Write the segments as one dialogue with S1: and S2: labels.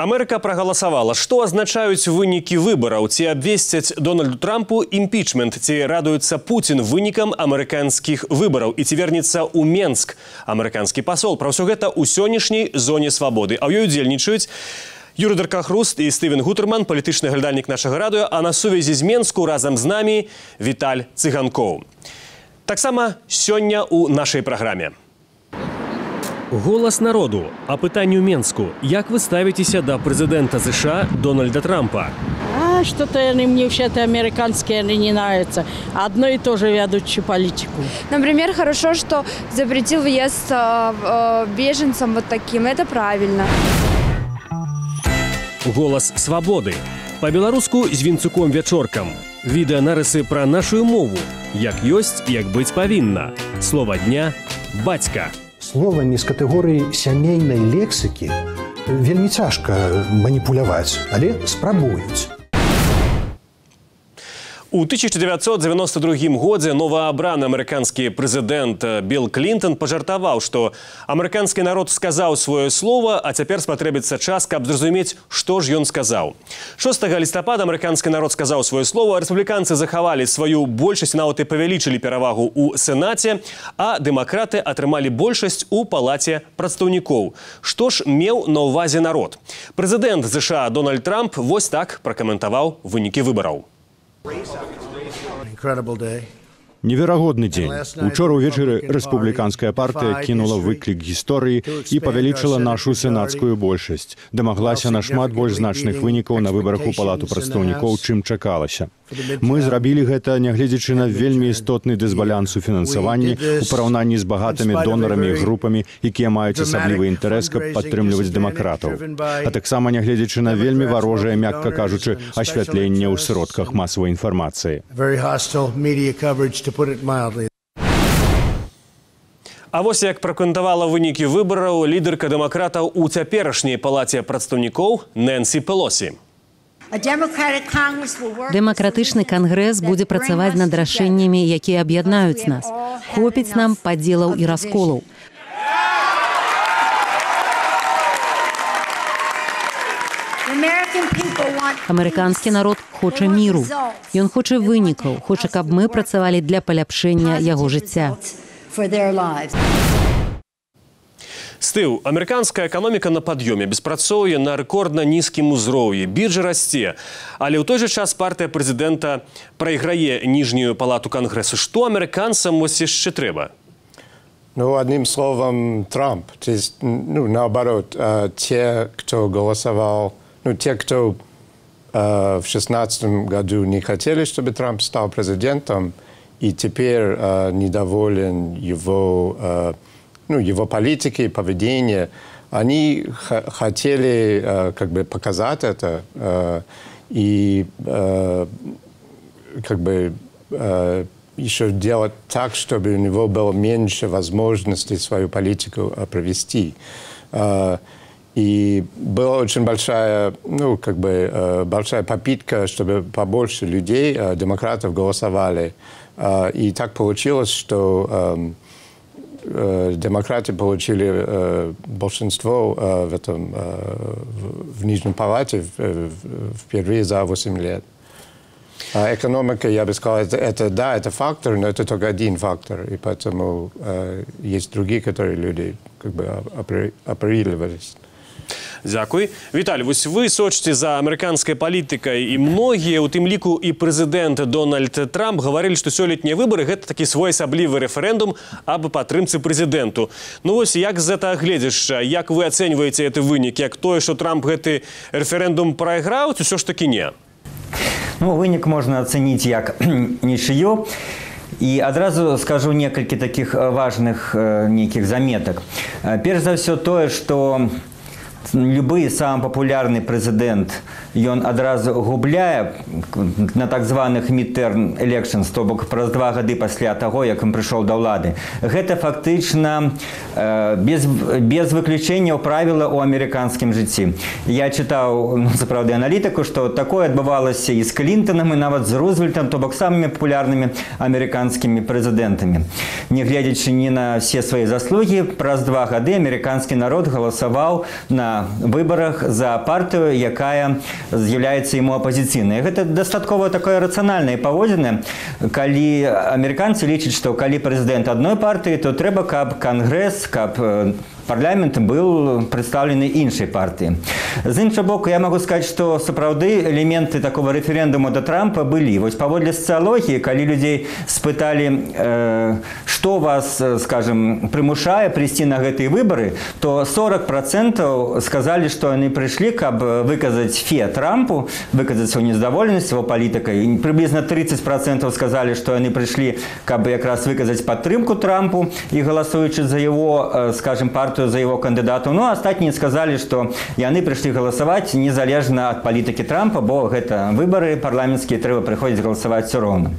S1: Америка прагаласавала. Што азначаюць вынікі выбараў? Ці абвесцяць Дональду Трампу імпічмент? Ці радуецца Пуцін вынікам амерыканскіх выбараў? І ці вернецца ў Менск амерыканскі пасол? Пра ўсё гэта ў сённяшняй зоне свабоды. А ў ёй удзельнічаюць Юрий Даркахруст і Стывен Гуттерман, палітычны глядальнік нашага радыё, а на сувязі з Менску разам з намі Віталь Цыганкоў. Таксама сёння ў нашай праграме. Голас народу. О пытанню Менску. Як вы ставитеся до президента США Дональда Трампа?
S2: Что-то они мне вообще-то американские не нравятся. Одно и то же ведущую политику.
S3: Например, хорошо, что запретил въезд беженцам вот таким. Это правильно.
S1: Голос свободы. По-беларуску з Вінцуком Вячоркам. Відэанарысы пра нашу мову. Як ёсць, як быць павінна. Слова дня – бацька.
S4: Словамі з катэгорыі сямейнай лексікі вельмі цяжка маніпуляваць, але спрабуюць.
S1: У 1992 годзе новаабраны амерыканскі прэзідэнт Білл Клінтон пажартаваў, што амерыканскі народ сказаў сваё слова, а цяпер спатрэбіцца час, каб зразумець, што ж ён сказаў. 6 лістапада амерыканскі народ сказаў сваё слова, рэспубліканцы захавалі сваю большасць, нават і павялічылі перавагу ў Сенаце, а дэмакраты атрымалі большасць у палаце прадстаўнікоў. Што ж меў на ўвазе народ? Прэзідэнт США Дональд Трамп вось так пракаментаваў вынікі выбараў.
S5: Неверагодны дзень. Учора ўвечары рэспубліканская партыя кінула выклік гісторыі і павялічыла нашу сенацкую большасць. Дамаглася нашмат больш значных вынікаў на выбарах у палату прадстаўнікоў, чым чакалася. Мы зрабілі гэта, нягледзячы на вельмі істотны дысбаланс у фінансаванні у параўнанні з багатымі донарамі і групамі, якія маюць асаблівы інтарэс, каб падтрымліваць дэмакратаў. А таксама нягледзячы на вельмі варожае, мякка кажучы, асвятленне ў сродках масавай інфармацыі.
S1: А вось як пракаментавала вынікі выбараў лідарка дэмакратаў у цяперашняй палаце прадстаўнікоў Нэнсі Пелосі.
S6: Дэмакратычны кангрэс будзе працаваць над рашэннямі, якія аб'яднаюць нас. Хопіць нам падзелаў і расколаў. Амерыканскі народ хоча міру. Ён хоча вынікаў, хоча, каб мы працавалі для паляпшэння яго жыцця.
S1: Стыў, амерыканская эканоміка на пад'ёме, беспрацоўе на рэкордна нізкім узроўні, біржа расце, але ў той жа час партыя прэзідэнта прайграе ніжнюю палату кангрэсу. Што амерыканцам вось яшчэ трэба?
S7: Ну, одним словом, Трамп. То есть, наоборот, те, кто голосовал, те, кто в 2016 году не хотели, чтобы Трамп стал президентом, и теперь недоволен его политикой, поведением, они хотели как бы показать это и как бы еще делать так, чтобы у него было меньше возможностей свою политику провести. И была очень большая, большая попытка, чтобы побольше людей, демократов, голосовали. И так получилось, что демократы получили большинство в Нижней палате впервые за 8 лет. А экономика, я бы сказал, это фактор, но это только один фактор. И поэтому есть другие, которые люди как бы оперировались.
S1: Дзякуй. Віталь, вось вы сочыце за амерыканскай палітыкай, і многія, у тым ліку і прэзідэнт Дональд Трамп, гаварылі, што сёлетнія выбары – гэта такі своеасаблівы рэферэндум аб падтрымцы прэзідэнту. Ну вось, як з гэтага гледзяшча, як вы ацэньваеце гэты вынік, як тое, што Трамп гэты рэферэндум прайграў, ці ўсё ж такі не?
S8: Ну, вынік можна ацэніць як нічыё. І адразу скажу некалькі такіх важных нейкіх заметак. Перш за ўсё тое, што любы самы папулярны прэзідэнт, ён адразу губляе на так званых midterm elections, то бок праз 2 гады пасля таго, як ён прыйшоў да ўлады. Гэта фактычна без выключэнняў правіла ў амерыканскім жыцці. Я чытаў, сапраўды, аналітыку, што такое адбывалася і з Клінтонам, і нават з Рузвельтам, то бок самымі папулярнымі амерыканскімі прэзідэнтамі. Не гледзячы ні на все свае заслугі, праз 2 гады амерыканскі народ галасаваў на на выбарах за партыю, якая з'яўляецца ему апазіцыйнай. Гэта дастаткова такое рацыянальнае паводзіны, калі амерыканцы лічаць, што калі прэзідэнт адной партыі, то трэба, каб кангрэс, каб парламент был представлены іншай партыі. З іншага боку, я могу сказаць, што сапраўды элементы такого рэферэндуму да Трампа былі. Вось паводле сацыялогіі, калі людзей спыталі, што вас, скажем, прымушае прыйсці на гэтыя выбары, то 40% сказалі, што яны прыйшлі, каб выказаць фе Трампу, выказаць сваю незадаволенасць его палітыкай. Прыблізна 30% сказалі, што яны прыйшлі, каб якраз выказаць падтрымку Трампу і галасуючы за его, скажем, партыю, за его кандидату. Ну, астатнія сказали, что яны пришли голосовать незалежно от политики Трампа, бо гэта выборы парламентские, трэба приходить голосовать все равно.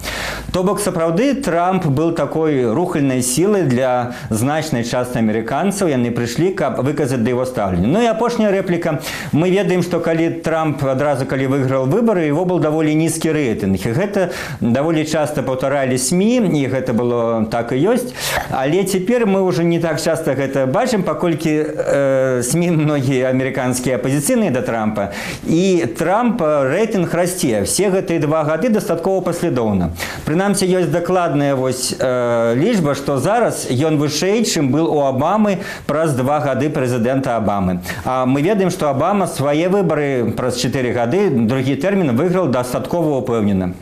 S8: То бок, сапраўды, Трамп был такой рухальной силой для значной части американцев, яны пришли, каб выказать да его ставлення. Ну и апошняя реплика. Мы ведаем, что калі Трамп адразу, калі выиграл выборы, его был довольно низкий рейтинг. И гэта довольно часто повторяли СМИ, и гэта было так и есть. Але теперь мы уже не так часто гэта бачим, паколькі СМИ многие американские оппозиционные до Трампа, и Трамп рейтинг расце. Все гэтыя 2 гады дастаткова паслядоўна. Прынамсі, ёсць дакладная вось лічба, што зараз ён вышэй, чым был у Обамы праз 2 гады прэзідэнта Обамы. А мы ведаем, што Обама свае выбары праз 4 гады, другі тэрмін, выйграў дастаткова упэўнена.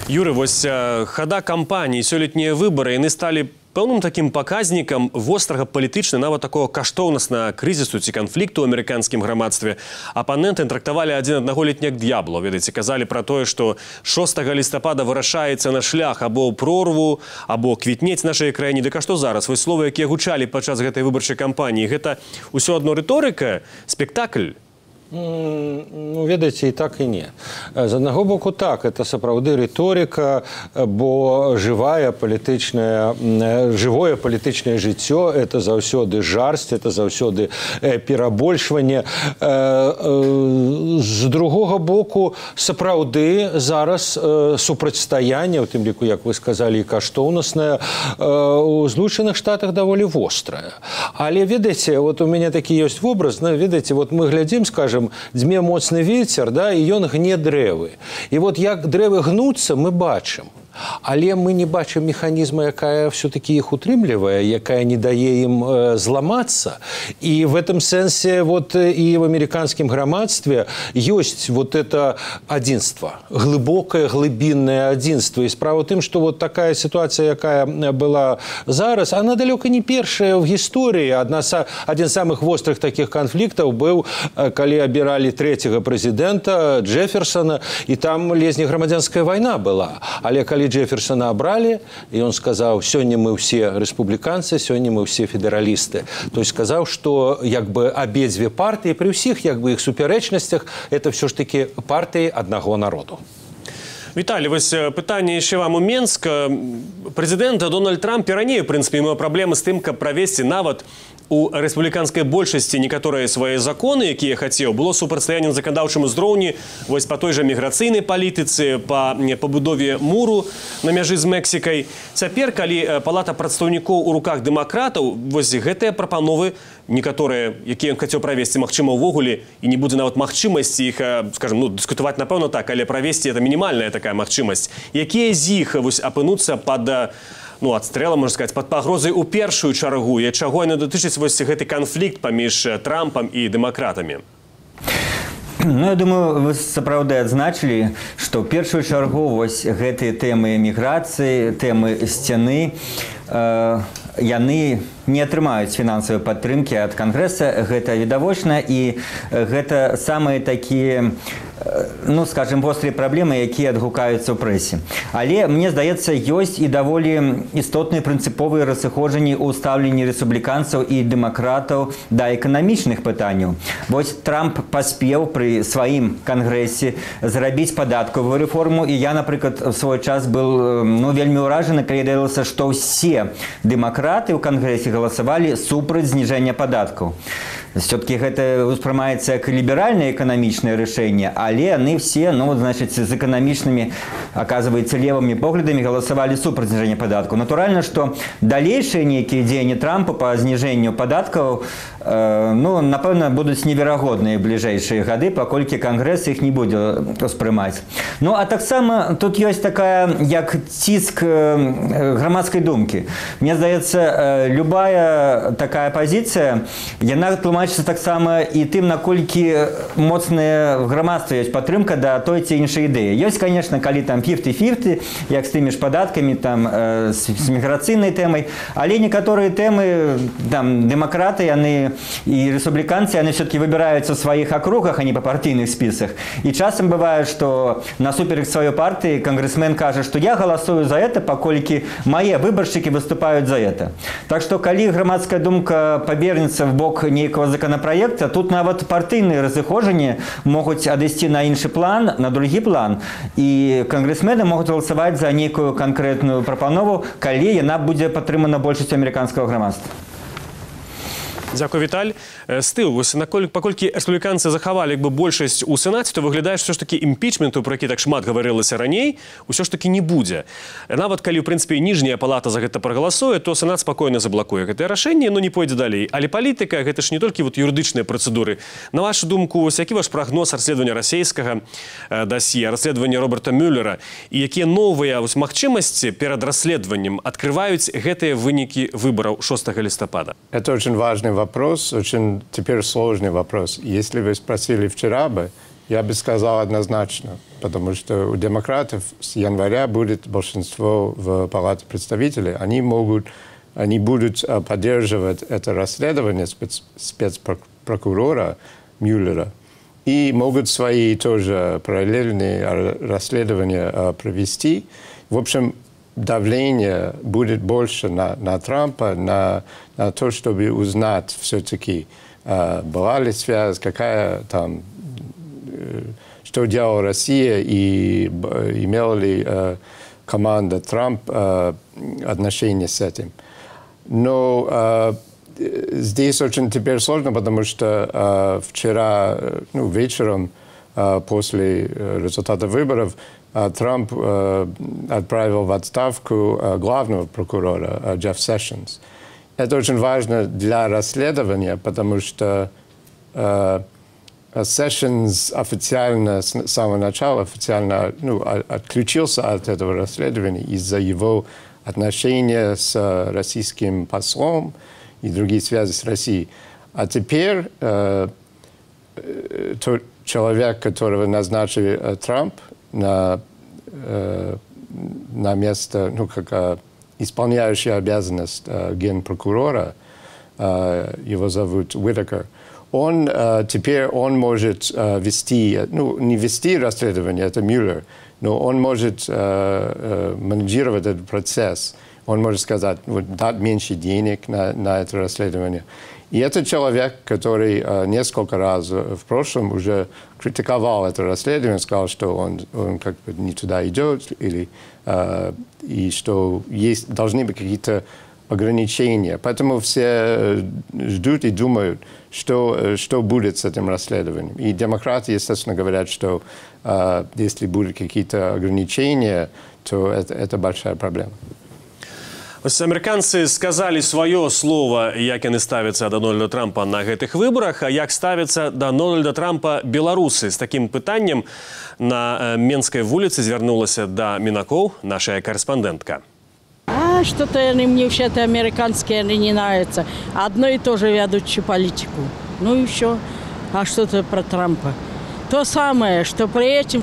S1: Юры, вось хада кампаніі, сёлетнія выбары, яны сталі пэўным таким паказнікам вострага палітычна, нават такого каштоўнаснага крызісу ці канфлікту ў амерыканскім грамадстве. Апаненты трактавалі адзін аднаго ледзь як д'ябло. Ведаеце, казалі пра тое, што 6 лістапада вырашаецца на шлях або прорву, або квітнець нашай краіне. Дык а што зараз? Вось словы, якія гучалі падчас гэтай выбарчай кампаніі, гэта ўсё адно рыторыка, спектакль?
S9: Ну, ведаеце, і так і не. З аднаго боку, так, это сапраўды рыторыка, бо жывое палітычнае жыццё, это заўсёды жарсць, это заўсёды перабольшванне. З другога боку, сапраўды зараз супрацьстаянне, у тым ліку, як вы сказалі, каштоўнаснае, у Злучаных Штатах даволі вострае. Але, ведаеце, вот у мяне такі ёсць вобраз, ведаеце, вот мы глядзім, скажем, дзьме моцны вецер, да, і ён гне дрэвы. І вот як дрэвы гнуцца, мы бачым. Але мы не бачым механізма, якая все-таки іх утрымлівае, якая не дае ім зламацца. І в этом сэнсе вот і в амерыканскім грамадстве ёсць вот это адзінства, глыбокае, глыбіннае адзінства. І справа ў тым, што вот такая сітуацыя, якая была зараз, она далёка не першая в гісторыі. Адзін з самых вострых такіх канфліктаў быў, калі абіралі 3-го прэзідэнта Джефферсона, і там ледзь не грамадзянская вайна была. Але калі Джефферсона абралі, і он сказаў, сёння мы ўсе рэспубліканцы, сёння мы ўсе федэралісты. То есть сказаў, што як бы абедзве партыі, пры ўсіх як бы іх супярэчнасцях, это все ж таки партыі аднаго народу.
S1: Віталій, вось пытанне яшчэ вам у Менск. Прэзідэнт Дональд Трамп і раней, у прынцыпе, меў праблемы з тым, каб правесці нават у рэспубліканскай большасці некаторыя свае законы, якія хацеў, было супрацьстаянне на заканадаўчым узроўні вось па той жа міграцыйнай палітыцы, па пабудове муру на мяжы з Мексікай. Цяпер, калі палата прадстаўнікоў у руках дэмакратаў, вось гэтыя прапановы некаторыя, якія ён хацеў правесці, магчыма, увогуле, і не будзе нават магчымасці іх, скажем, дыскутаваць, напэўна, так, але правесці это мінімальная такая магчымасць. Якія з іх вось апынуцца пад адстрэлам, можна сказаць, пад пагрозай у першую чаргу, і чаго яны датычыць вось гэты канфлікт паміж Трампам і дэмакратамі?
S8: Ну, я думаю, вы сапраўды адзначылі, што ў першую чаргу вось гэтыя тэмы міграцыі, тэмы сцяны, яны не атрымаюць фінансавай падтрымкі ад Кангрэса, гэта відавочна, і гэта самыя такія, скажем, вострыя праблемы, якія адгукаюцца ў прэсе. Але, мне здаецца, ёсць і даволі істотныя прынцыповыя разыходжанні ў стаўленні рэспубліканцаў і дэмакратаў да эканамічных пытанняў. Вось Трамп паспеў пры сваім Кангрэсе зрабіць падаткавую рэформу, і я, напрыклад, в свой час был вельмі ўражаны, калі давялося, што ўсе дэмакраты ў Кангрэсе галасавалі супраць зніжэння падаткаў. Все-таки это воспринимается как либеральное экономичное решение, але они все, ну, значит, с экономичными, оказывается, левыми поглядами голосовали супраць снижения податков. Натурально, что дальнейшие некие дзеянні Трампа по снижению податков, ну, напевно, будут неверагодные в ближайшие годы, покольки Конгресс их не будет воспринимать. Ну, а так само тут есть такая, як ціск громадской думки. Мне здаецца, любая такая позиция, яна тлумачыцца таксама і тым, наколькі моцная в грамадстве ёсць падтрымка да той ці іншай ідэі. Ёсць, конечно, калі там 50-50, як з тымі ж падаткамі, там, з міграцыйнай тэмай, але некаторыя тэмы, там, дэмакраты, яны і рэспубліканцы, яны все-таки выбіраюцца ў сваіх акругах, а не па партыйных спісах. І часам бывае, што насуперек сваёй партыі конгрессмен кажа, што я галасую за это, паколькі мае выбаршчыкі выступаюць за это. Так што, калі грамадская думка пабернецца в бок нейкага законопроекта, тут нават партыйныя разыходжанні могуць адысці на іншы план, на другі план, і конгрессмены могуць галасаваць за нейкую канкрэтную прапанову, калі яна будзе падтрымана большасцю амерыканскага грамадства.
S1: Дзякуй, Віталь. Стыл, паколькі рэспубліканцы захавалі большасць у Сенаце, то выглядае, што ж такі імпічменту, про які так шмат гаварылася раней, усё ж такі не будзе. Нават калі, у прынцыпе, ніжняя палата за гэта прагаласуе, то Сенат спакойна заблакуе гэтае рашэнне, но не пойдзе далей. Але палітыка, гэта ж не толькі юрыдычныя працэдуры. На вашу думку, які ваш прагноз расследавання расейскага дасье, расследавання Роберта Мюллера, і якія новыя магчымасці перад расследаваннем адкрываюць гэтыя вынікі выбараў 6 листопада?
S7: Это очень важный вопрос, очень теперь сложный вопрос. Если вы спросили вчера бы, я бы сказал однозначно, потому что у демократов с января будет большинство в Палате представителей. Они будут поддерживать это расследование спецпрокурора Мюллера и могут свои тоже параллельные расследования провести. В общем, давление будет больше на Трампа, на то, чтобы узнать все-таки, была ли связь, какая там, что делала Россия и имела ли команда Трамп отношения с этим. Но здесь очень теперь сложно, потому что вчера вечером после результата выборов Трамп отправил в отставку главного прокурора Джефф Сешенс. Это очень важно для расследования, потому что Сешенс официально, с самого начала, официально отключился от этого расследования из-за его отношения с российским послом и другие связи с Россией. А теперь тот человек, которого назначил Трамп на место, как исполняющий обязанность генпрокурора, его зовут Уитакер, теперь он может вести, не вести расследование, это Мюллер, но он может менеджировать этот процесс. Он может сказать, дать меньше денег на это расследование. И это человек, который несколько раз в прошлом уже критиковал это расследование, сказал, что он как бы не туда идет, и что должны быть какие-то ограничения. Поэтому все ждут и думают, что будет с этим расследованием. И демократы, естественно, говорят, что если будут какие-то ограничения, то это большая проблема.
S1: Амерыканцы сказалі сваё слова, як яны ставяцца да Дональда Трампа на гэтых выбарах, а як ставяцца да Дональда Трампа беларусы. З такім пытаннем на Менскай вуліцы звярнулася да Мінакоў наша карэспандэнтка.
S2: Что-то они мне вообще-то американские, они не нравятся. Одно и то же ведущую политику. Ну и все. А что-то про Трампа. То самое, что при этом,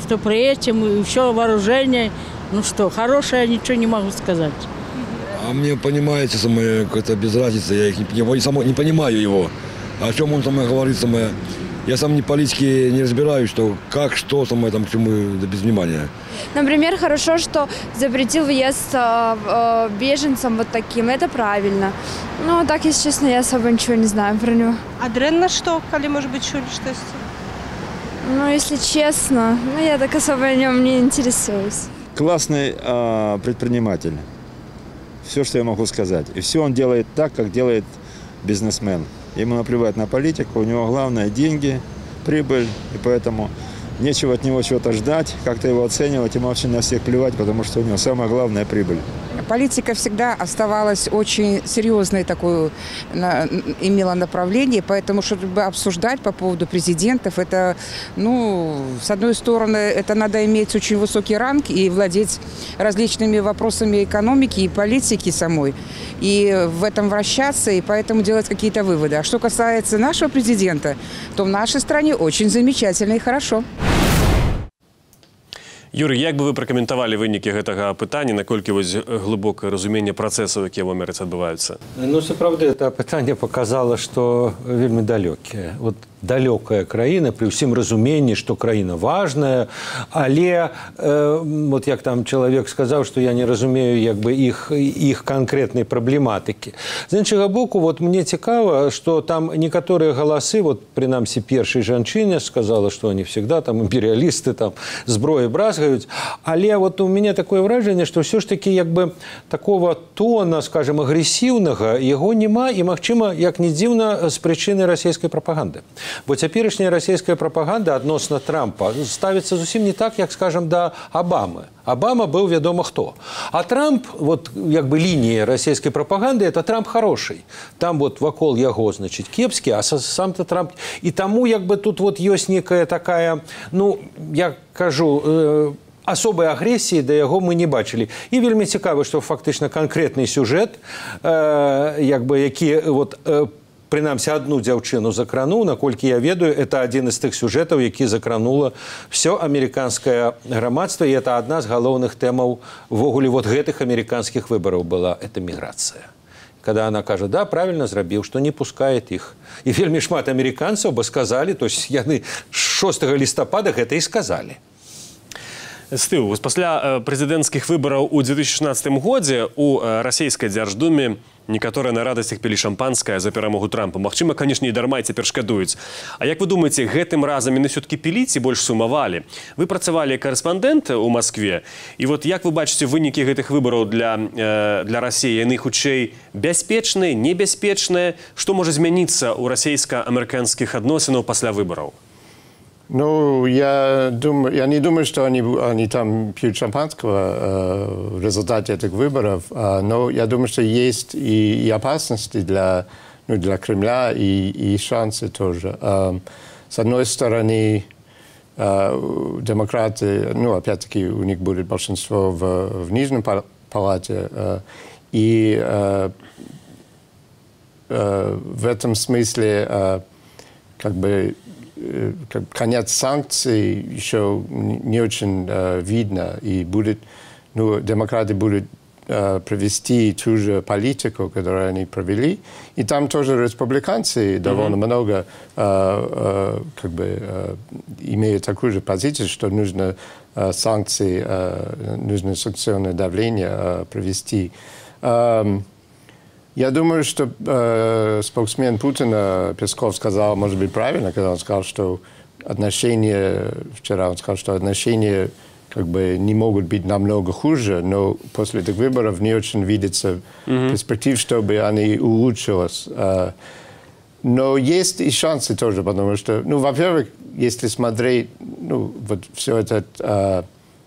S2: и еще вооружение. Ну что, хорошее, ничего не могу сказать.
S10: А мне, понимаете, какая-то без разницы, я их не понимаю его. О чем он говорит, я сам не политики не разбираюсь, что как, что, там, к чему, да без внимания.
S3: Например, хорошо, что запретил въезд беженцам вот таким, это правильно. Но так, если честно, я особо ничего не знаю про него.
S11: А дрэнна что, коли, может быть, чули что-то?
S3: Ну, если честно, я так особо о нем не интересуюсь.
S12: Классный предприниматель. Все, что я могу сказать. И все он делает так, как делает бизнесмен. ему наплевать на политику, у него главное деньги, прибыль, и поэтому нечего от него чего-то ждать, как-то его оценивать, ему вообще на всех плевать, потому что у него самая главная прибыль.
S13: Политика всегда оставалась очень серьезной такой, имела направление, поэтому, чтобы обсуждать по поводу президентов, это, ну, с одной стороны, это надо иметь очень высокий ранг и владеть различными вопросами экономики и политики самой, и в этом вращаться, и поэтому делать какие-то выводы. А что касается нашего президента, то в нашей стране очень замечательно и хорошо.
S1: Юрий, як бы вы прокомментовали вынікі гэтага пытання, наколькі вось глыбокае разуменне працэсаў, якія ў Амерыцы адбываюцца?
S9: Ну, сапраўды, это пытанне показало, што вельмі далёкія. Вот далёкая краіна, пры ўсім разуменні, што краіна важная, але, вот як там чалавек сказаў, што я не разумею як бы іх канкрэтнай праблематыкі. З іншага боку, вот мне цікава, што там некаторыя галасы, вот прынамсі першай жанчыне сказала, што они всегда там імперыялісты, там зброі бразгаюць, але вот у мяне такое ўражанне, што ўсё ж такі як бы такого тона, скажем, агрэсіўнага яго няма, і магчыма, як не дзіўна, з прычыны расійскай прапаганды. Бо цяперашняя расійская прапаганда адносна Трампа ставіцца зусім не так, як, скажем, да Обамы. Обама был вядома хто. А Трамп, вот як бы лінія расійскай прапаганды, это Трамп хороший. Там вот вакол яго, значит, кепскі, а сам-то Трамп... І таму як бы тут вот ёсць некая такая, ну, я кажу, особой агрэсіі да яго мы не бачылі. І вельмі цікава, што фактычна канкрэтны сюжэт, як бы, які вот... Прынамсі, одну дзяўчыну закрануў, наколькі я ведаю, это один из тых сюжэтаў, які закранула все американское грамадства, і это одна з галоўных тэмаў ввогуле вот гэтых американских выбораў была, это міграцыя. Когда она кажа, да, правильно зрабіў, што не пускает іх. І вельмі шмат амерыканцаў бы сказалі, то есть яны 6 лістапада гэта і сказалі.
S1: Стыў, пасля прэзідэнцкіх выбараў у 2016 годзе у расійскай дзярждуме некаторыя на радасцях пілі шампанскае за перамогу Трампа. Магчыма, канешне, і дарма і цяпер шкадуюць. А як вы думаеце, гэтым разам яны ўсё-такі пілі ці больш сумавалі? Вы працавалі карэспандэнт у Маскве, і вот як вы бачыце вынікі гэтых выбараў для Расіі? Яны хутчэй бяспечныя, небяспечныя? Што можа змяніцца ў расійска-амерыканскіх адносінаў пасля выбараў?
S7: Ну, я не думаю, что они там пьют шампанского в результате этих выборов, но я думаю, что есть и опасности для Кремля, и шансы тоже. С одной стороны, демократы, ну, опять-таки, у них будет большинство в Нижней палате, и в этом смысле, как бы, конец санкций еще не очень видно, и будет, ну, демократы будут провести ту же политику, которую они провели, и там тоже республиканцы довольно много как бы имеют такую же позицию, что нужно санкции, нужно санкционное давление провести. Я думаю, что споксмен Путина Песков сказал, может быть, правильно, когда он сказал, что отношения, вчера он сказал, что отношения как бы не могут быть намного хуже, но после этих выборов не очень видится перспектив, чтобы они улучшились. Но есть и шансы тоже, потому что, ну, во-первых, если смотреть, ну, вот все это,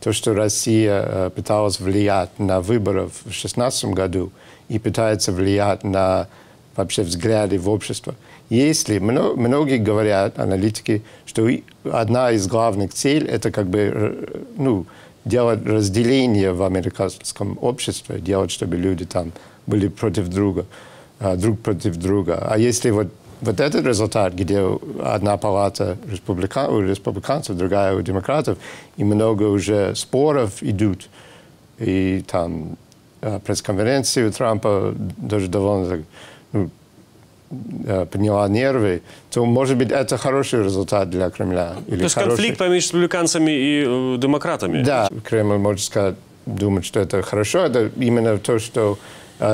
S7: то, что Россия пыталась влиять на выборы в 2016 году, и пытается влиять на вообще взгляды в общество. Если многие говорят, аналитики, что одна из главных целей это как бы, ну, делать разделение в американском обществе, делать, чтобы люди там были против друга, друг против друга. А если вот этот результат, где одна палата у республиканцев, другая у демократов, и много уже споров идут, и там пресс-конференции у Трампа даже довольно подняла нервы, то, может быть, это хороший результат для Кремля.
S1: То есть конфликт между республиканцами и демократами? Да.
S7: Кремль может сказать, думать, что это хорошо. Это именно то, что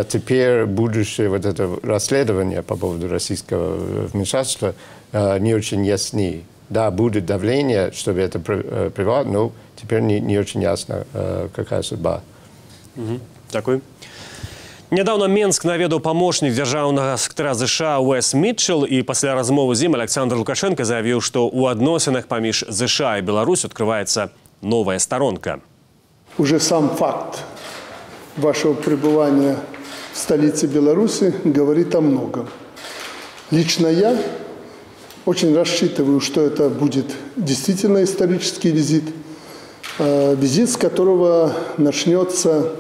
S7: теперь будущее вот это расследование по поводу российского вмешательства не очень ясны. Да, будет давление, чтобы это привело, но теперь не очень ясно, какая судьба.
S1: Дякую. Нядаўна Менск наведаў памочнік дзяржаўнага сакратара ЗША Уэс Мітчелл, і пасля размовы з ім Александр Лукашенко заявіў, што ў адносінах паміж ЗША і Беларусь открываецца новая сторонка.
S14: Уже сам факт вашего пребывания в столице Беларуси говорит о многом. Лично я очень рассчитываю, что это будет действительно исторический визит, визит, с которого начнется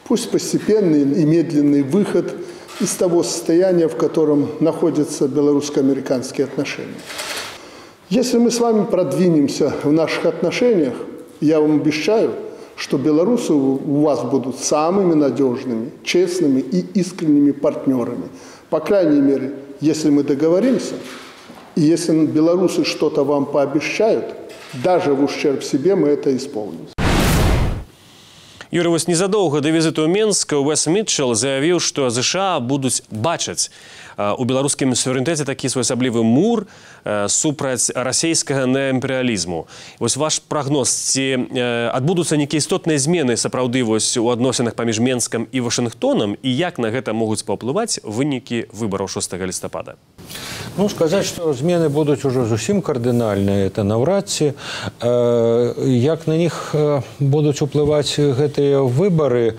S14: пусть постепенный и медленный выход из того состояния, в котором находятся белорусско-американские отношения. Если мы с вами продвинемся в наших отношениях, я вам обещаю, что белорусы у вас будут самыми надежными, честными и искренними партнерами. По крайней мере, если мы договоримся, и если белорусы что-то вам пообещают, даже в ущерб себе мы это исполним.
S1: Юрий, вось незадоўга да візіту ў Менск Уэс Мітчелл заявіў, што ЗША будуць бачыць у беларускім суверэнітэце такі своеасаблівы мур супраць расійскага неаімперыялізму. Вось ваш прагноз, ці адбудуцца нейкія істотныя змены сапраўды вось у адносінах паміж Менскам і Вашынгтонам, і як на гэта могуць паўплываць вынікі выбараў 6 лістапада?
S9: Ну, сказаць, што змены будуць ужо зусім кардынальныя, это наўрад ці. Як на них будуць уплываць гэтыя выбары,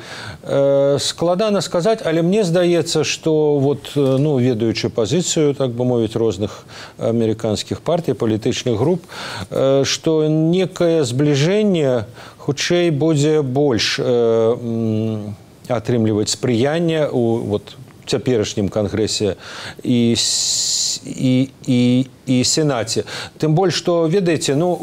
S9: складана сказаць, але мне здаецца, што вот, ну, ведаючы пазіцыю, так бы мовіць, розных амерыканскіх партый, палітычных груп, што некае збліжэнне хутчэй будзе больш атрымліваць спрыянне у вот цяперашнім кангрэсе і сенаце. Тым больш, што, ведаеце, ну,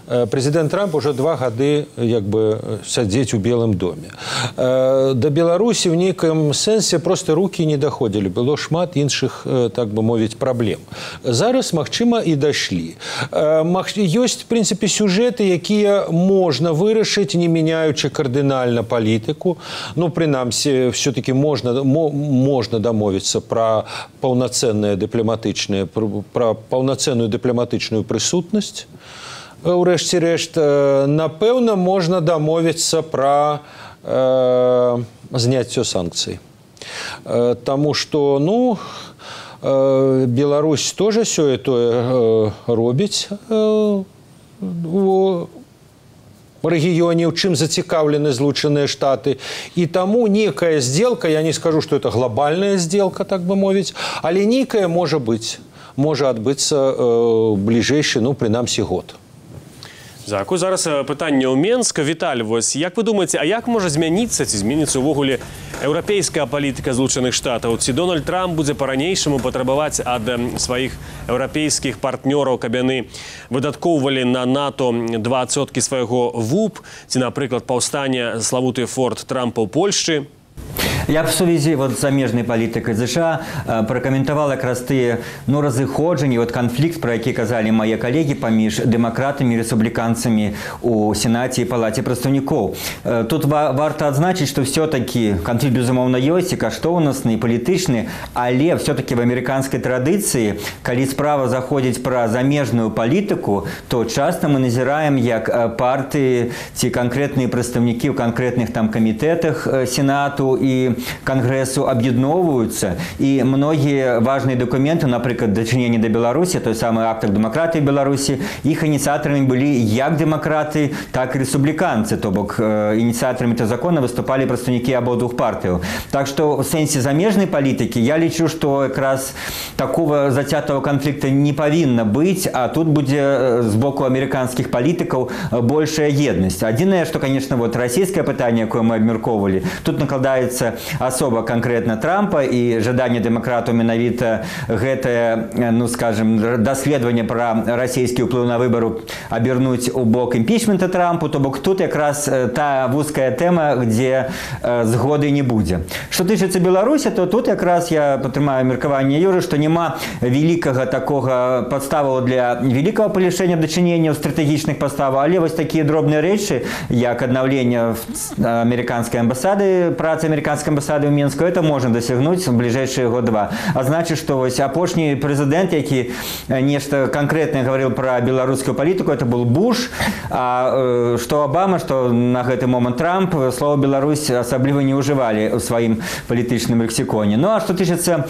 S9: прэзідэнт Трамп уже 2 гады як бы сядзець у Белым доме. Да Беларусі в нейкім сэнсе проста рукі не даходзілі. Было шмат іншых, так бы мовіць, праблем. Зараз, магчыма, і дашлі. Ёсць, в прынцыпе, сюжэты, якія можна вырашыць, не мяняючы кардынальна палітыку. Ну, прынамсі, все-таки можна дамовіцца пра паўнацэнную дыпламатычную прысутнасць. Урэшце рэшт, напэўна, можна дамовіцца пра зняцце санкцый. Таму што, ну, Беларусь тоже сёе-тое робіць у рэгіёне, у чым зацікаўлены Злучаныя Штаты. І таму некая сделка, я не скажу, што это глобальная сделка, так бы мовіць, але некая можа адбыцца бліжэйшы, ну, прынамсі, год.
S1: Дзякуй. Зараз пытанне ў Менск. Віталь, вось як вы думаеце, а як можа змяніцца, ці зменіцца ўвогуле еўрапейская палітыка Злучаных Штатаў? Ці Дональд Трамп будзе па-ранейшаму патрабаваць ад сваіх еўрапейскіх партнёраў, каб яны выдаткоўвалі на НАТО 2% свайго ВУП, ці, напрыклад, паўстане славуты форт Трампа ў Польшчы?
S8: Я б в сувязі вот, з замежнай палітыкай ЗША пракаментаваў якраз тыя, ну, разыходжанні, вот, канфлікт, пра які казалі мае калегі паміж дэмакратамі і рэспубліканцамі у Сенаце і Палаце прадстаўнікоў. Тут варта адзначыць, што все-таки канфлікт, безумоўна, ёсць і каштоўнасны, і палітычны, але все-таки в амерыканскай традыцыі, калі справа заходзіць пра замежную палітыку, то часта мы назіраем, як партыі ці канкрэтныя прадстаўнікі ў канкрэтных там камітэтах Сенату і Конгрессу объединовываются, и многие важные документы, например, дачыненне до Беларуси, той самый акт демократии Беларуси, их инициаторами были как демократы, так и республиканцы, то бок инициаторами этого закона выступали представники обоих партий. Так что в сенсе замежной политики я лечу, что как раз такого затятого конфликта не повинно быть, а тут будет с боку американских политиков большая едность. Одиное, что, конечно, вот российское пытание, которое мы обмерковывали, тут накладается особо конкретно Трампа и жаданне дэмакратаў менавіта гэтае, ну, скажем, даследаванне пра расійскі ўплыў на выбару абернуць у бок імпічмента Трампу, то бок тут якраз та вузкая тэма, где згоды не будзе. Што тычыцца Беларусі, то тут якраз я падтрымаю меркаванне Юры, што няма вялікага такога падставаў для вялікага палягчэння дачыненняў стратэгічных паставаў, але вось такія дробныя рэчы, як аднаўленне амерыканскай амбасады, працы амерыканскай амбасады ў Менску, это можна дасягнуць в бліжэйшыя год-два. А значыць, што вось апошні прэзідэнт, які нешта канкрэтнае гаварыў пра беларускую палітыку, это был Буш, а што Обама, што на гэты момант Трамп, слова Беларусь асабліва не ўжывалі ў сваім палітычным лексіконе. Ну, а што тычыцца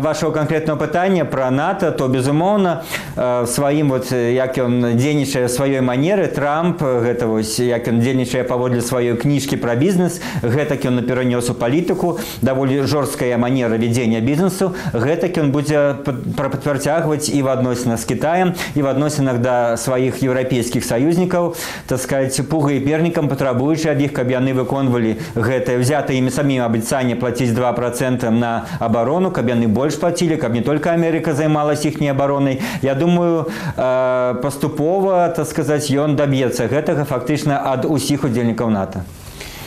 S8: вашего конкретного пытання пра НАТО, то, безумоўна, сваім, вот, як ён дзейнічае сваёй манеры, Трамп, гэта вось, як ён дзейнічае паводле сваёй кніжкі пра бізнес, гэтак ён перанёс у палітыку, даволі жорсткая манера вядзення бізнесу, гэтак ён будзе працягваць і в адносінах з Кітаем, і в адносінах да сваіх еўрапейскіх саюзнікаў, так сказаць, пуга і пернікам, патрабуючы ад іх, каб яны выконвалі гэтае взятае імі самім абяцанне плаціць 2% на абарону, каб яны больш плацілі, каб не толькі Амерыка займалась іхняй абаронай. Я думаю, паступова, так сказаць, ён даб'ецца гэтага фактычна ад усіх удзельнікаў НАТО.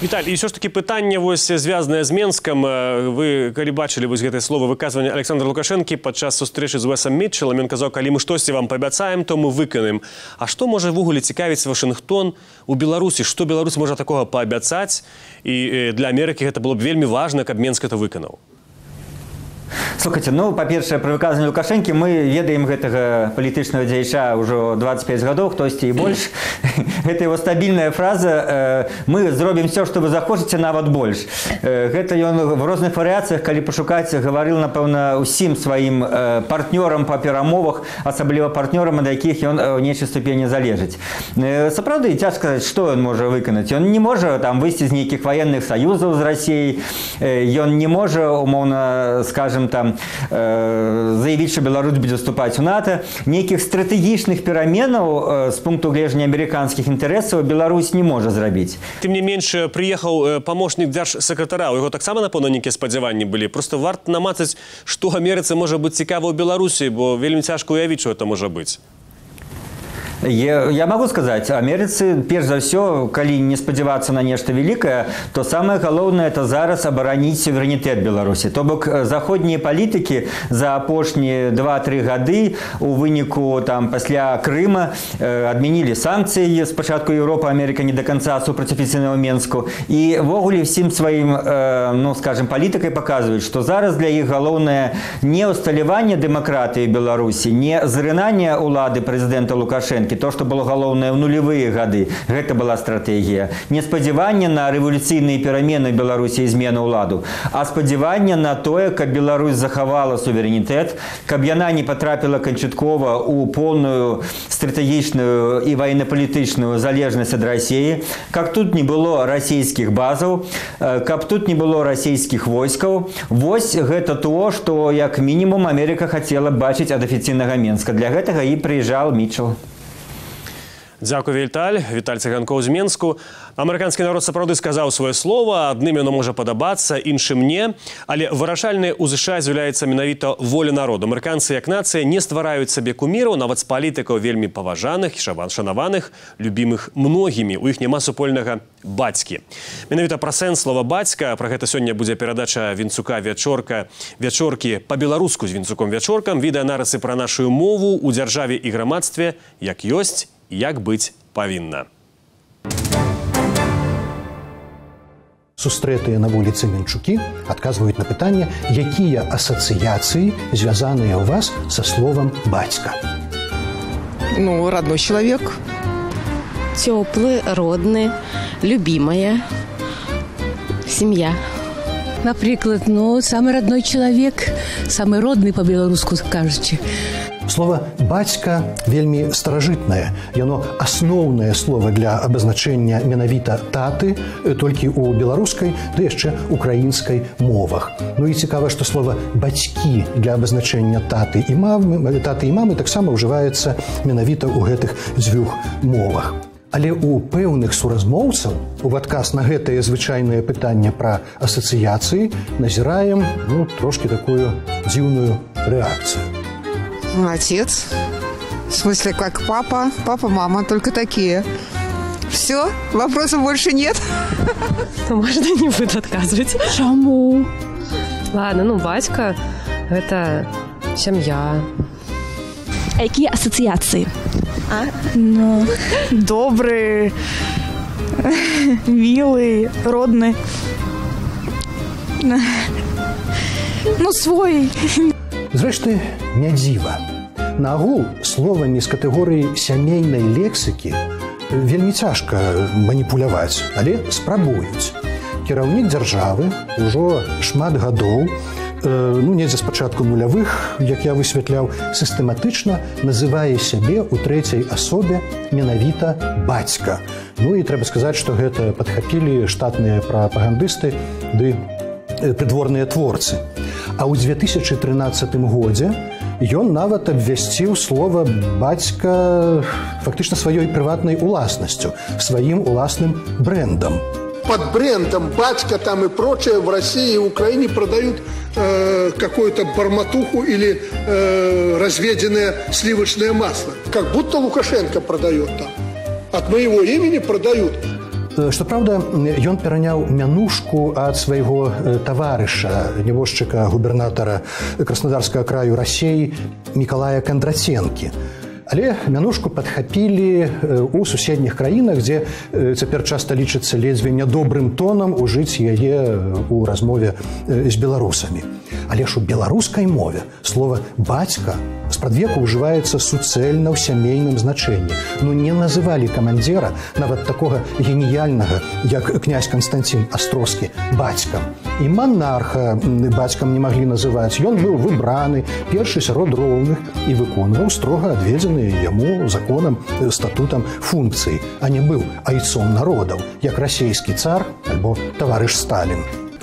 S1: Віталій, і ўсё ж таки пытанне звязанае з Менскам. Вы, калі бачылі гэтае слово выказвання Александра Лукашэнкі падчас сустрэчы з Уэсам Мітчэлам, ён казаў, калі мы штосьці вам паабяцаем, то мы выканаем. А што можа ввогуле цікавіць Вашынгтон у Беларусі? Што Беларусь можа такога паабяцаць? І для Амерыкі гэта было б вельмі важна, каб Менск это выканаў.
S8: Слухайте, ну, па-першае, пры выказванні Лукашэнкі мы ведаем гэтага палітычнага дзеяча ўжо 25 гадоў, хтосьці і больш. Гэта его стабільная фраза «мы зробім все, што вы захочаце, нават больш». Гэта ён в розных варыяцыях, калі пашукаць, гаварыў, напэўна, усім сваім партнёрам па перамовах, асабліва партнёрам, ад якіх ён у нейкай ступені залежыць. Сапраўды, цяжка сказаць, што ён можа выканаць. Ён не можа там выйсці з нейкіх ваенных саюзаў з Расіяй, ён не можа, умоўна, скажем, там заявіць, што Беларусь будзе вступаць у НАТО. Нейкіх стратэгічных пераменаў з пункту гледжання амерыканскіх інтарэсаў Беларусь не можа зрабіць.
S1: Тым не менш, прыехаў памочнік дзяржсакратара. У яго таксама, напэўна, нейкія спадзяванні былі. Проста варта намацаць, што Амерыцы можа быць цікава ў Беларусі, бо вельмі цяжка ўявіць, што гэта можа быць.
S8: Я могу сказать, Амерыцы, перш за ўсё, калі не спадзявацца на нешта вялікае, то самае галоўнае – это зараз абараніць суверэнітэт Беларусі. То бок заходнія палітыкі за апошнія 2-3 гады у выніку пасля Крыма адмянілі санкцыі спачатку Еўропа, Амерыка не до конца супраць афіцыйнага Менску. І ввогуле всім сваім, ну, скажем, палітыкай паказваюць, што зараз для іх галоўнае не ўсталяванне дэмакратыі Беларусі, не зрынанне ўлады прэзідэнта Лукашэнкі, то, што было галоўнае ў нулевыя гады, гэта была стратэгія. Не спадзяванне на рэвалюцыйныя перамены ў Беларусі і змену ўладу, а спадзяванне на тое, каб Беларусь захавала суверэнітэт, каб яна не патрапіла канчаткова ў поўную стратэгічную і военно-палітычную залежнасць ад Расіі, каб тут не было расійскіх базаў, каб тут не было расійскіх войскаў. Вось гэта то, што як мінімум Амерыка хацела бачыць ад афіцыйнага Менска. Для гэтага і прыязджаў Мітчэл.
S1: Дзякуй, Віталь. Віталь Цыганкоў з Менску. Амерыканскі народ сапраўды сказаў сваё слова. Адным яно можа падабацца, іншым не. Але вырашальнай у США з'яўляецца менавіта воля народу. Амерыканцы як нацыя не ствараюць сабе куміраў, нават з палітыкаў вельмі паважаных, шанаваных, любімых многімі. У іх няма супольнага бацькі. Менавіта пра сэнс слова «бацька». Пра гэта сёння будзе перадача Вінцука «Вячоркі» па-беларуску з Вінцуком Вячоркам. Відэанарысы пра нашу мову ў дзяржаве і грамадстве, як ёсць, як быць павінна.
S4: Сустрэтыя на вуліцы Менчукі адказваюць на пытанне, якія асацыяцыі звязаныя ў вас са словам «бацька».
S15: Ну, родной человек.
S16: Теплый, родный, любимая, семья.
S17: Например, самый родной человек, самый родный по-белорусски кажучи.
S4: Слово «бацька» вельмі старажытнае. Яно асноўнае слово для абазначэння менавіта таты, толькі ў беларускай, ды яшчэ украінскай мовах. Ну і цікава, што слова «бацькі» для абазначэння таты і мамы таксама ўжываецца менавіта ў гэтых дзвюх мовах. Але ў пэўных суразмоўцаў у адказ на гэтае звычайнае пытанне пра асацыяцыі назіраем трошки такую дзіўную рэакцыю.
S15: Отец. В смысле, как папа, мама, только такие. Все? Вопросов больше нет?
S18: Можно не буду отказывать.
S17: Чему?
S18: Ладно, батька – это семья.
S19: А какие ассоциации?
S20: Добрые, милые, родные.
S15: Ну, свой.
S4: Зрэшты, не дзіва. Нагул словамі з катэгорыі сямейнай лексікі вельмі цяжка маніпуляваць, але спрабуюць. Кіраўнік дзяржавы ўжо шмат гадоў, недзе з пачатку нулявых, як я высвятляў, сістэматычна называе сябе ў трэцяй асобе менавіта бацька. Ну і трэба сказаць, што гэта падхапілі штатныя прапагандысты ды прыдворныя творцы. А ў 2013 годзе ён нават абвясціў слова «бацька» фактычна сваёй прыватнай уласнасцю, сваім уласным брэндам.
S14: Под брендом «Батька» там и прочее в России и Украине продают какую-то барматуху или разведенное сливочное масло. Как будто Лукашенко продает там. От моего имени продают.
S4: Што праўда, ён пераняў мянушку ад свайго таварыша, нябожчыка губернатара Краснодарскага краю Рассеі Мікалая Кандратенкі. Але мянушку падхапілі ў суседніх краінах, дзе цяпер часта лічыцца ледзьве нядобрым тонам ужыць яе ў размове з беларусамі. Але ж у беларускай мове слова «бацька» спрадвеку ўжываецца суцэльна ў сямейным значэнні. Ну не называлі камандзіра, нават такога геніяльнага, як князь Канстантин Астроскі, бацькам. І манарха бацькам не маглі называць. Ён быў выбраны, першы сярод роўных і выконваў строга адведзеныя яму законам, статутам функцыі, а не быў айцом народаў, як расейскі цар альбо таварыш Сталін.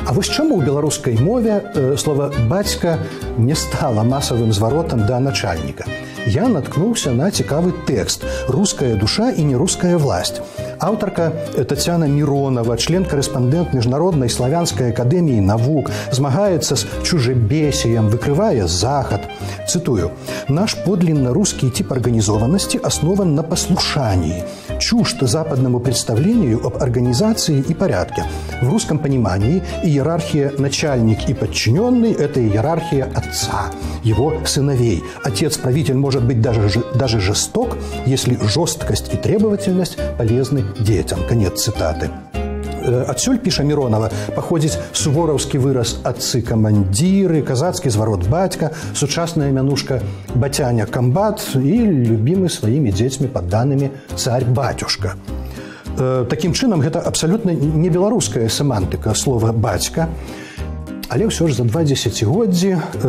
S4: А вось чаму ў беларускай мове слова «бацька» не стала масавым зваротам да начальніка? Я наткнуўся на цікавы тэкст «Руская душа і неруская власть». Аўтарка Тацяна Миронова, член-карэспандэнт Міжнароднай славянскай акадэміі навук, змагаецца з чужебесіем, выкрывае захад. Цитую: «Наш подлинно-русский тип организованности основан на послушании, чужд западному представлению об организации и порядке. В русском понимании иерархия начальник и подчиненный – это иерархия отца, его сыновей. Отец-правитель может быть даже жесток, если жесткость и требовательность полезны детям». Конец цитаты. Адсюль, піша Миронова, паходзіць сувораўскі выраз «отцы-камандзіры», казацкі зварот «бацька», сучасная мянушка «бацяня камбат» і любімы сваімі дзецьмі падданымі «царь-батюшка». Такім чынам, гэта абсалютна не беларуская семантыка слова «бацька». Але ўсё ж за 2 дзесяцігоддзі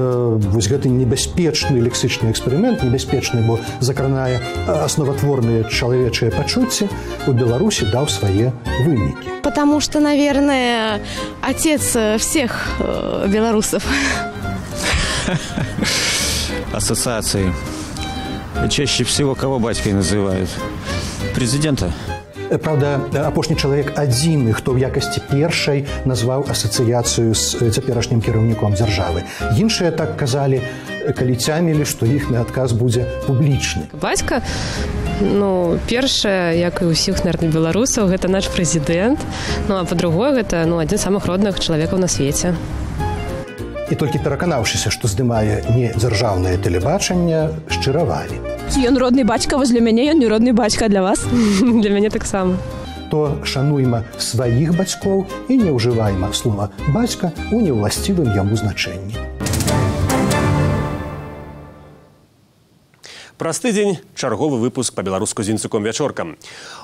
S4: вось гэты небяспечны лексічны эксперымент, небяспечны, бо закранае асноватворныя чалавечыя пачуцці, у Беларусі даў свае вынікі.
S16: Потому что, наверное, отец всех белорусов.
S20: Ассоциации. Чаще всего кого батькой называют? Президента.
S4: Правда, апошні чалавек адзіны, хто ў якасці першай назваў асацыяцыю з цяперашнім кіраўніком дзяржавы. Іншыя так казалі, калі цямілі, што іхны адказ будзе публічны.
S18: Бацька, першае, як і ўсіх, наверное, беларусаў, гэта наш прэзідэнт. А па-другое, гэта адзін з самых родных чалавекаў на свеце.
S4: І толькі пераканаўшыся, што здымае не дзяржаўнае тэлебачанне, шчыравалі.
S19: Ён родны бацька, возле мяне ён не родны бацька для вас.
S18: Для мяне таксама.
S4: То шануйма сваіх бацькоў і не ўжывайма слова «бацька» у неўласцівым яму значэнні.
S1: Праз тыдзень чарговы выпуск па-беларуску з інцыком вячоркам.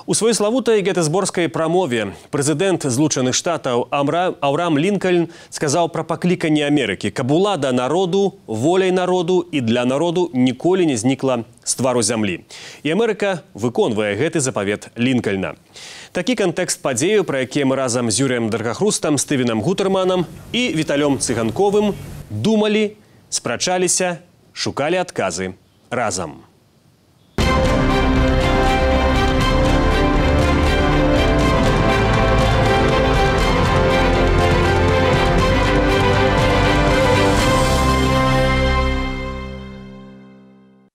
S1: У сваёй славутай гэтэсборскай прамове прэзідэнт Злучаных Штатаў Аўраам Лінкальн сказаў пра пакліканне Амерыкі, каб улада народу, воляй народу і для народу ніколі не знікла з твару зямлі. І Амерыка выконвае гэты запавет Лінкальна. Такі кантэкст падзею, пра якія мы разам з Юрыем Даргахрустам, Стывенам Гутарманам і Віталём Цыганковым думалі, спрачаліся, шукалі адказы разам.